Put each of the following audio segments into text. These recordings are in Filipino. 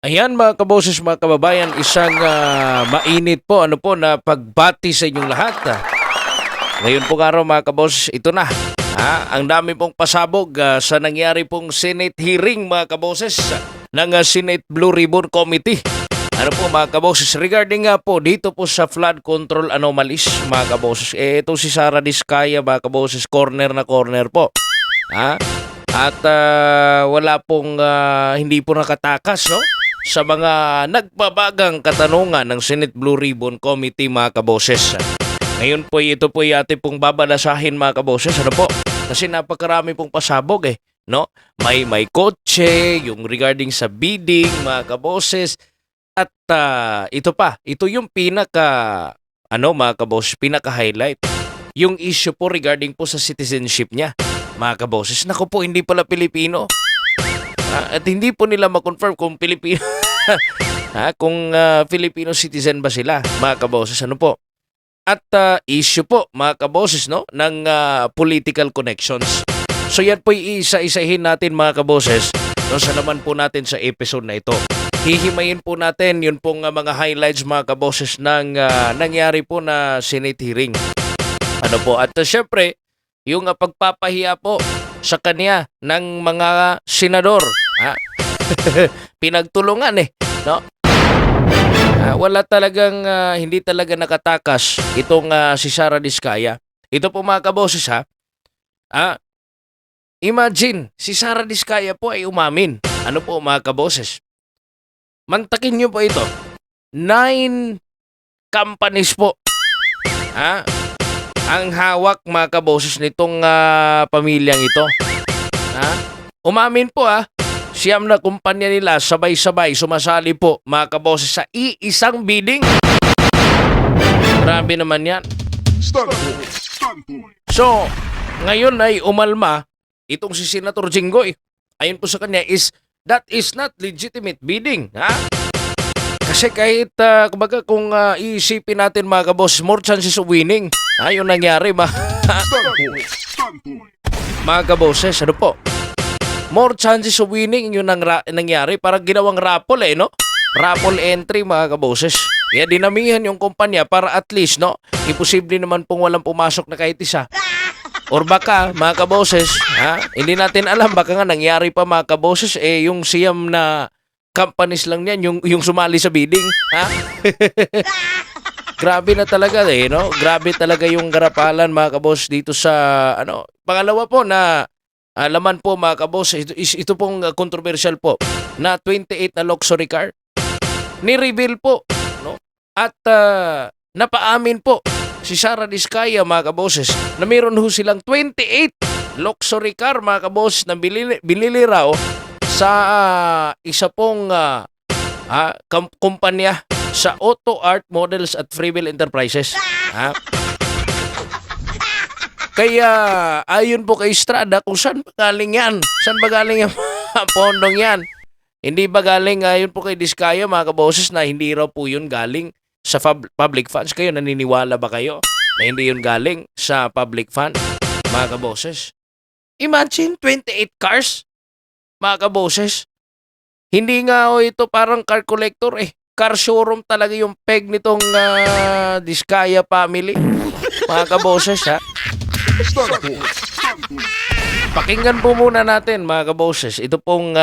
Ayan mga kaboses, mga kababayan, isang mainit po na pagbati sa inyong lahat. Ngayon pong araw mga kaboses, ito na. Ang dami pong pasabog sa nangyari pong Senate hearing mga kaboses ng Senate Blue Ribbon Committee. Ano po mga kaboses, regarding nga po dito po sa flood control anomalies mga kaboses. Ito si Sara Diskaya mga kaboses, corner na corner po. At wala pong hindi po nakatakas, no? Sa mga nagbabagang katanungan ng Senate Blue Ribbon Committee mga kaboses. Ngayon po ito po ating pong babalasahin mga kaboses. Ano po? Kasi napakarami pong pasabog no? May kotse, yung regarding sa bidding mga kaboses. At ito yung mga kaboses, pinaka-highlight. Yung issue po regarding po sa citizenship niya mga kaboses. Naku po, hindi pala Pilipino. At hindi po nila ma-confirm kung Pilipino kung Filipino citizen ba sila mga kaboses. Ano po? At issue po mga kaboses, no, ng political connections. So yan po isa-isahin natin mga kaboses no, sa naman po natin sa episode na ito. Hihimayin po natin yun pong mga highlights mga kaboses ng nangyari po na Senate hearing. Ano po? At syempre yung pagpapahiya po sa kanya ng mga senador. Pinagtulungan no? Wala talagang hindi talaga nakatakas itong si Sara Diskaya. Ito po mga kaboses imagine, si Sara Diskaya po ay umamin. Ano po mga kaboses? Mantakin nyo po ito. 9 companies po. Ang hawak mga kaboses nitong pamilyang ito. Umamin po siyam na kumpanya nila sabay-sabay sumasali po mga kaboses sa iisang bidding. Grabe naman yan. So, ngayon ay umalma itong si Senator Jinggoy. Ayon po sa kanya that is not legitimate bidding. Kasi kahit kumbaga kung iisipin natin mga kaboses, more chances of winning. Yung nangyari mga kaboses, ano po? More chances of winning yung nangyari. Parang ginawang raffle no? Raffle entry mga kaboses. Kaya dinamihan yung kumpanya para at least, no? Imposible naman pong walang pumasok na kahit isa. Or baka, mga kaboses, hindi natin alam, baka nga nangyari pa mga kaboses, yung siyam na companies lang yan, yung sumali sa bidding. Grabe na talaga no? Grabe talaga yung garapalan mga kaboses dito sa, pangalawa po na, laman po mga kaboses, ito pong controversial po, na 28 na luxury car. Ni-reveal po, no? At napaamin po, si Sara Diskaya mga kaboses na meron ho silang 28 luxury car mga kaboses na binili raw sa isa pong kumpanya sa Auto Art Models at Freebill Enterprises. Kaya ayon po kay Estrada kung saan ba galing yan? Saan ba galing yung pondong yan? Hindi ba galing ayon po kay Diskaya mga kaboses na hindi raw po yun galing sa public funds? Kayo, naniniwala ba kayo na hindi yun galing sa public fund, mga kaboses? Imagine, 28 cars, mga kaboses. Hindi nga ito parang car collector Car showroom talaga yung peg nitong Diskaya family, mga kaboses Pakinggan po muna natin mga kaboses. Ito pong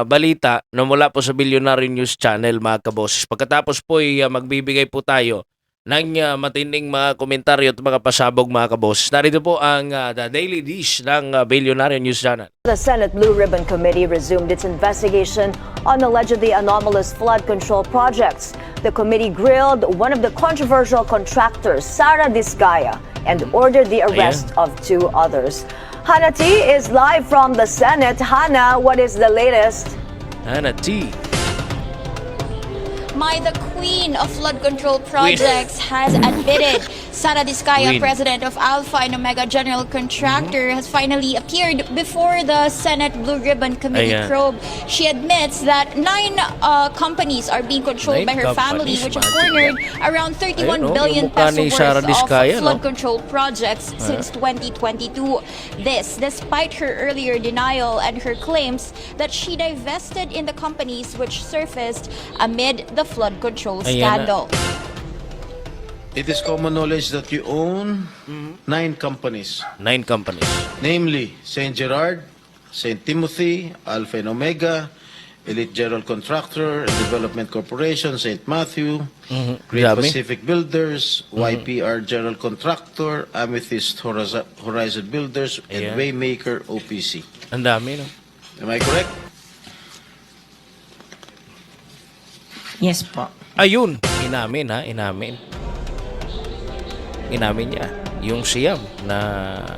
balita na mula po sa Billionaire News Channel mga kaboses. Pagkatapos po magbibigay po tayo ng matinding mga komentaryo at mga pasabog mga kaboses. Narito po ang The Daily Dish ng Billionaire News Channel. The Senate Blue Ribbon Committee resumed its investigation on allegedly anomalous flood control projects. The committee grilled one of the controversial contractors, Sara Diskaya, and ordered the arrest of 2 others. Hannah T is live from the Senate. Hannah, what is the latest? Hannah T. The queen of flood control projects has admitted. Sara Diskaya, Queen. president of Alpha and Omega General Contractor, has finally appeared before the Senate Blue Ribbon Committee Ayan. probe. She admits that 9 companies are being controlled 9 by her family, companies, which have imagine cornered around 31 Ayun, billion yung mukha peso ni Sara worth Diskaya, of flood no? control projects since 2022. This despite her earlier denial and her claims that she divested in the companies which surfaced amid the flood control Ayan na. scandal. It is common knowledge that you own 9 companies, 9 companies. namely St. Gerard, St. Timothy, Alpha and Omega, Elite General Contractor and Development Corporation, St. Matthew, Great Dami. Pacific Builders, YPR General Contractor, Amethyst Horizon Builders, and Ayan. Waymaker OPC. Ang dami, no? Am I correct? Yes po. Ayun, inamin ha, inamin. Inamin niya yung siyam na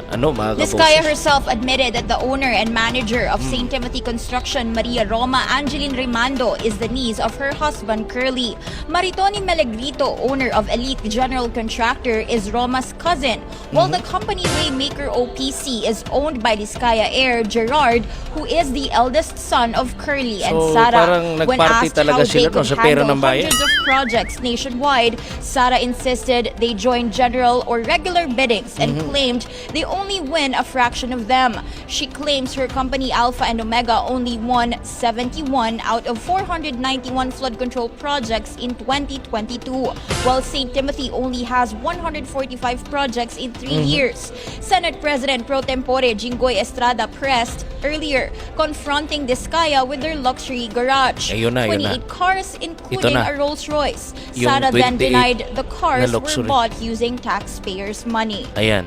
mga Diskaya kaboses. herself admitted that the owner and manager of St. Timothy Construction, Maria Roma Angeline Rimando, is the niece of her husband, Curly. Maritoni Melegrito, owner of Elite General Contractor, is Roma's cousin, while the company Waymaker OPC is owned by Diskaya heir Gerard, who is the eldest son of Curly and So, Sara. parang When nagparty asked talaga how sila, they no, could sa pera handle ng bayan. hundreds of projects nationwide, Sara insisted they join general or regular biddings and claimed they only win a fraction of them. She claims her company Alpha and Omega only won 71 out of 491 flood control projects in 2022, while St. Timothy only has 145 projects in 3 years. Senate President Pro Tempore Jinggoy Estrada pressed earlier, confronting Diskaya with their luxury garage. Ayun na, ayun na. 28 cars, including na. a Rolls Royce. Yung Sara then 28 denied the cars na were luxury. bought using taxpayers' money. Ayan.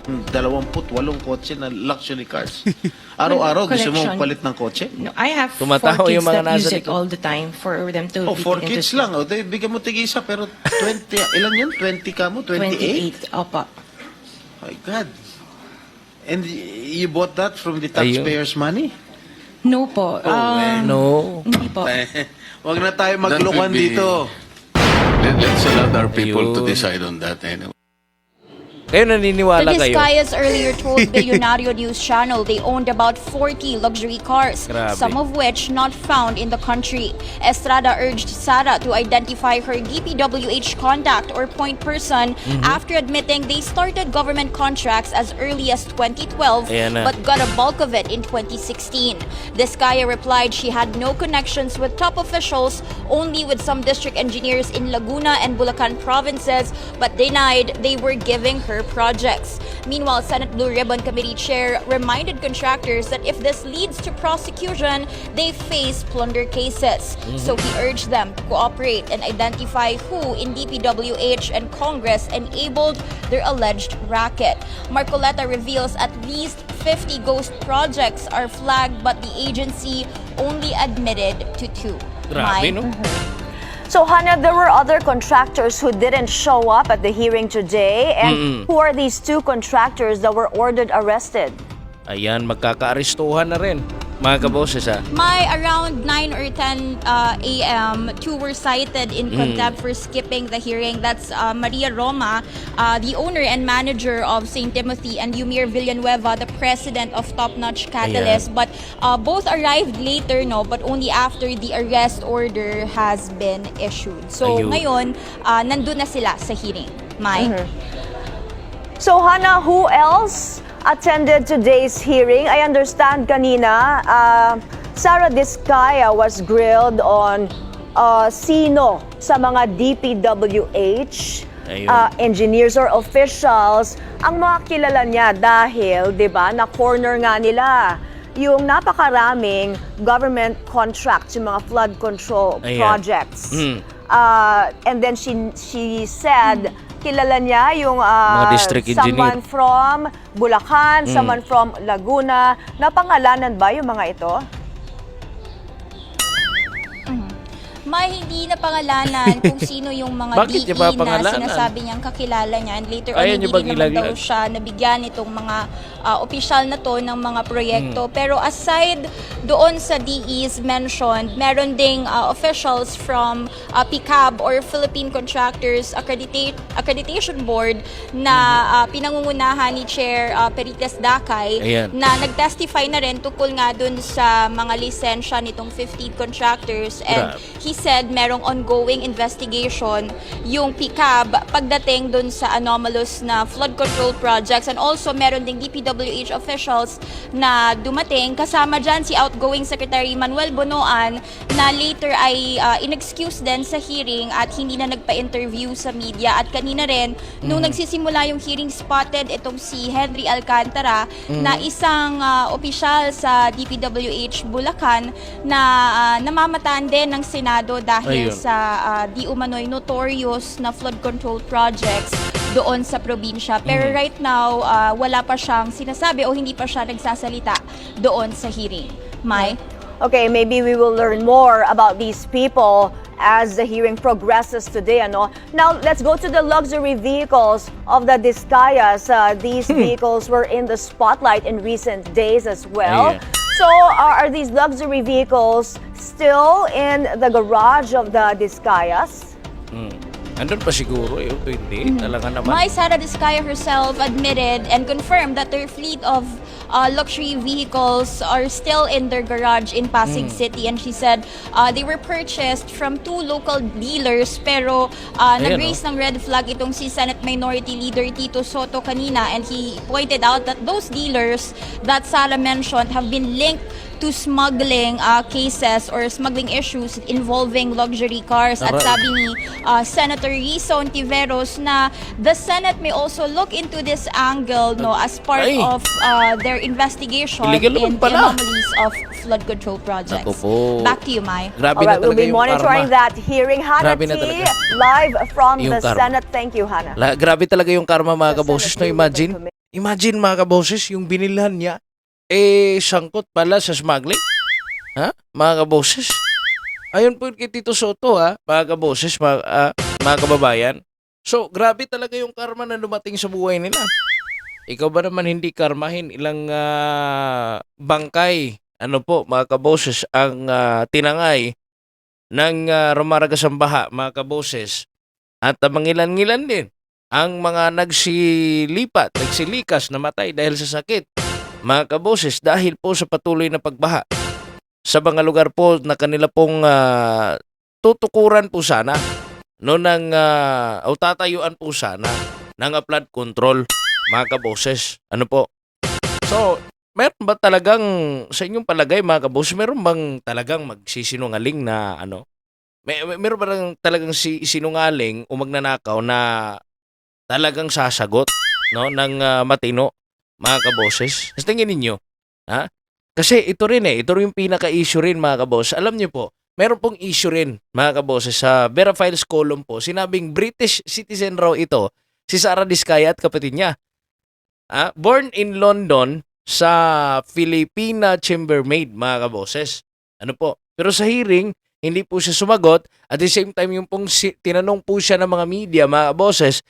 28 kotse na luxury cars. Araw-araw gusto mo Collection. palit ng kotse? No, I have Tumatawa 4 kids yung mga that nasa use it likod. all the time for them to Oh, be 4 taken to kids school. lang. O, di, bigyan mo tig-isa, pero 20, ilan yun? 20 ka mo? 28? 28. Opo. My God. And you bought that from the taxpayers' money? No po. No. Hindi po. Huwag na tayo maglokohan That will be- dito. Let's allow our people to Ayun. decide on that anyway. Kayo naniniwala The kayo? Diskayas earlier told Billionario News Channel they owned about 40 luxury cars, Grabe. some of which not found in the country. Estrada urged Sara to identify her DPWH contact or point person after admitting they started government contracts as early as 2012 Ayan na. but got a bulk of it in 2016. Diskaya replied she had no connections with top officials, only with some district engineers in Laguna and Bulacan provinces, but denied they were giving her projects. Meanwhile, Senate Blue Ribbon Committee Chair reminded contractors that if this leads to prosecution, they face plunder cases. So he urged them to cooperate and identify who in DPWH and Congress enabled their alleged racket. Marcoleta reveals at least 50 ghost projects are flagged, but the agency only admitted to 2. Grabe, Mai? no? So, Hannah, there were other contractors who didn't show up at the hearing today. And who are these 2 contractors that were ordered arrested? Ayan, magkakaarestuhan na rin. Mga kaboses, ha? May around 9 or 10 a.m., 2 were cited in contempt for skipping the hearing. That's Maria Roma, the owner and manager of St. Timothy, and Yumir Villanueva, the president of Top Notch Catalyst. Ayan. But both arrived later, no, but only after the arrest order has been issued. So Ayun. ngayon, nandun na sila sa hearing. Mai? So, Hannah, who else attended today's hearing? I understand kanina, Sara Diskaya was grilled on sino sa mga DPWH Ayun. engineers or officials ang mga kilala niya dahil, 'di ba, na corner nga nila yung napakaraming government contracts, yung mga flood control Ayan. projects. Mm. And then she said, kilala niya yung Mga district engineer. someone from Bulacan, someone from Laguna. Napangalanan ba yung mga ito? May hindi na pangalanan kung sino yung mga Bakit niya DE ba na pangalanan? sinasabi niyang kakilala niya, and later on Ayaw hindi niyo bang rin naman daw ilaglag? siya nabigyan itong mga opisyal na to ng mga proyekto. Pero aside doon sa DEs mentioned, meron ding officials from PICAB or Philippine Contractors Accreditation Board na pinangungunahan ni Chair Perites Dakay Ayan. na nag-testify na rin tungkol nga dun sa mga lisensya nitong 15 contractors, and Grabe. he said merong ongoing investigation yung PICAB pagdating dun sa anomalous na flood control projects, and also meron ding DPWH officials na dumating, kasama dyan si outgoing Secretary Manuel Bonoan na later ay inexcuse din sa hearing at hindi na nagpa-interview sa media. At kanina rin nung nagsisimula yung hearing, spotted itong si Henry Alcantara na isang opisyal sa DPWH Bulacan na namamataan din ng Senado dahil Ayun. sa di umano'y notorious na flood control projects doon sa probinsya. Pero right now, wala pa siyang sinasabi o hindi pa siya nagsasalita doon sa hearing. Mai? Okay, maybe we will learn more about these people as the hearing progresses today. Ano? Now, let's go to the luxury vehicles of the Discayas. These vehicles were in the spotlight in recent days as well. Ayan. So, are these luxury vehicles still in the garage of the Discayas? Andun pa siguro, ito hindi. Talaga naman. Mai Sara Discaya herself admitted and confirmed that their fleet of luxury vehicles are still in their garage in Pasig City, and she said they were purchased from two local dealers, pero nag-raise ng red flag itong si Senate Minority Leader Tito Soto kanina, and he pointed out that those dealers that Sara mentioned have been linked to smuggling cases or smuggling issues involving luxury cars. At Aray. sabi ni Senator Risa Ontiveros na the Senate may also look into this angle as part Ay. of their investigation Illegal naman in the pala. anomalies of flood control projects. Ako po. Back to you, Mai. Grabe All na right, we'll talaga be yung monitoring karma. that hearing. Hannah Grabe na T, talaga. live from Yung the karma. Senate. Thank you, Hannah. Grabe talaga yung karma, mga kaboses. No, Senate imagine. Rules and Imagine, mga kaboses, yung binilhan niya, sangkot pala sa smuggling. Ha? Mga kaboses. Ayun po kay Tito Soto, mga kaboses, mga kababayan. So, grabe talaga yung karma na dumating sa buhay nila. Ikaw ba naman hindi karmahin ilang bangkay, mga kaboses, ang tinangay ng Rumaragasang Baha, mga kaboses, at mangilan-ngilan din ang mga nagsilikas, namatay dahil sa sakit, mga kaboses, dahil po sa patuloy na pagbaha sa mga lugar po na kanila pong tutukuran po sana o tatayuan po sana ng flood control, mga kaboses. Ano po? So, meron ba talagang, sa inyong palagay, mga kaboses, meron bang talagang magsisinungaling na meron ba talagang sinungaling o magnanakaw na talagang sasagot ng matino, mga kaboses? Sa tingin ninyo, ha? Kasi ito rin ito rin yung pinaka-issue rin, mga kaboses. Alam niyo po, meron pong issue rin, mga kaboses, sa Vera Files column po, sinabing British citizen raw ito, si Sara Discaya at kapatid niya. Born in London sa Filipina chambermaid, mga kaboses. Ano po? Pero sa hearing, hindi po siya sumagot. At the same time, yung pong tinanong po siya ng mga media, mga kaboses,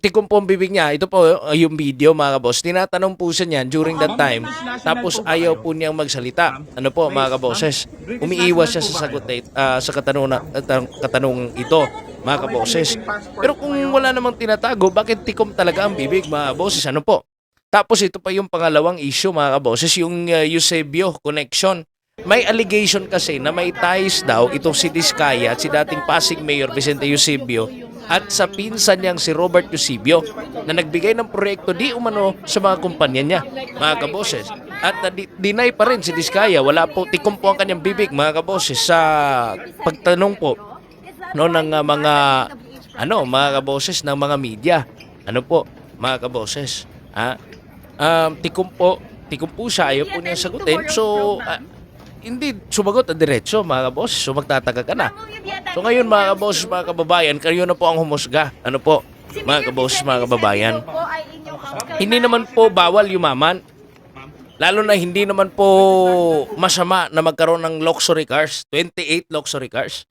tikom po ang bibig niya. Ito po yung video, mga kabos. Tinatanong po siya niyan during that time. Tapos ayaw po niyang magsalita. Ano po, mga kaboses? Umiiwas siya sa sagot sa katanungan ito, mga kaboses. Pero kung wala namang tinatago, bakit tikom talaga ang bibig, mga kaboses? Ano po? Tapos ito pa yung pangalawang issue, mga kaboses, yung Eusebio connection. May allegation kasi na may ties daw itong si Discaya at si dating Pasig Mayor Vicente Eusebio at sa pinsan niyang si Robert Eusebio na nagbigay ng proyekto di umano sa mga kumpanya niya, mga kaboses. At deny pa rin si Discaya, wala po, tikom po ang kanyang bibig, mga kaboses, sa pagtanong po ng mga mga kaboses ng mga media. Ano po, mga kaboses? Tikom po siya, ayaw po niya sagutin. So, hindi sumagot ang diretso, mga kaboses. So, magtataka ka na. So, ngayon, mga kaboses, mga kababayan, kayo na po ang humusga. Ano po, mga kaboses, mga kababayan? Hindi naman po bawal yumaman. Lalo na hindi naman po masama na magkaroon ng luxury cars. 28 luxury cars.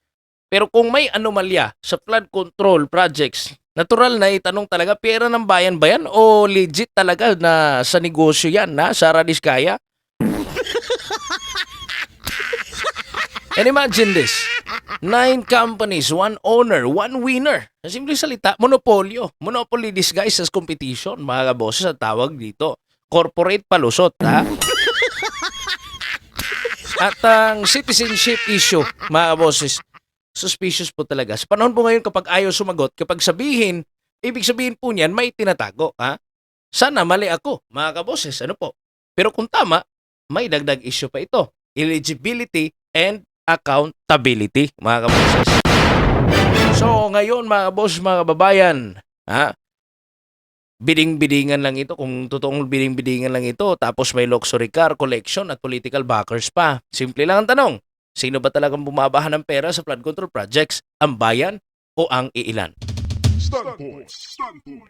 Pero kung may anomalya sa flood control projects, natural na itanong talaga, pera ng bayan ba yan o legit talaga na sa negosyo yan, na Sara Diskaya? And imagine this, 9 companies, 1 owner, 1 winner. Sa simple salita, monopolyo. Monopoly disguised as competition, mga kaboses, ang tawag dito. Corporate palusot, ha? At ang citizenship issue, mga kaboses, suspicious po talaga. Sa panahon po ngayon, kapag ayaw sumagot, kapag sabihin, ibig sabihin po niyan, may tinatago, ha? Sana mali ako, mga kaboses, ano po? Pero kung tama, may dagdag issue pa ito. Eligibility and accountability, mga kaboses. So, ngayon, mga kaboses, mga kababayan, ha? Biding-bidingan lang ito, kung totoong biding-bidingan lang ito, tapos may luxury car collection at political backers pa. Simple lang ang tanong, sino ba talagang bumabahan ng pera sa flood control projects? Ang bayan o ang iilan? Standpoint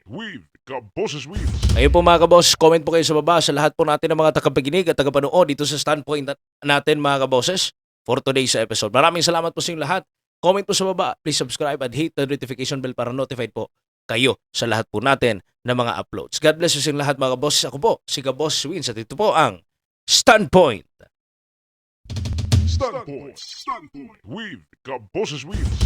with Kaboses Wheels. Ngayon po mga kaboses, comment po kayo sa baba sa lahat po natin ng mga tagapaginig at tagapanood dito sa standpoint natin mga kaboses for today's episode. Maraming salamat po sa inyong lahat. Comment po sa baba, please subscribe and hit the notification bell para notified po kayo sa lahat po natin ng mga uploads. God bless you sa inyong lahat mga kaboses. Ako po, si Kaboses Wins at ito po ang Standpoint. Standpoint with Kaboses Wheels.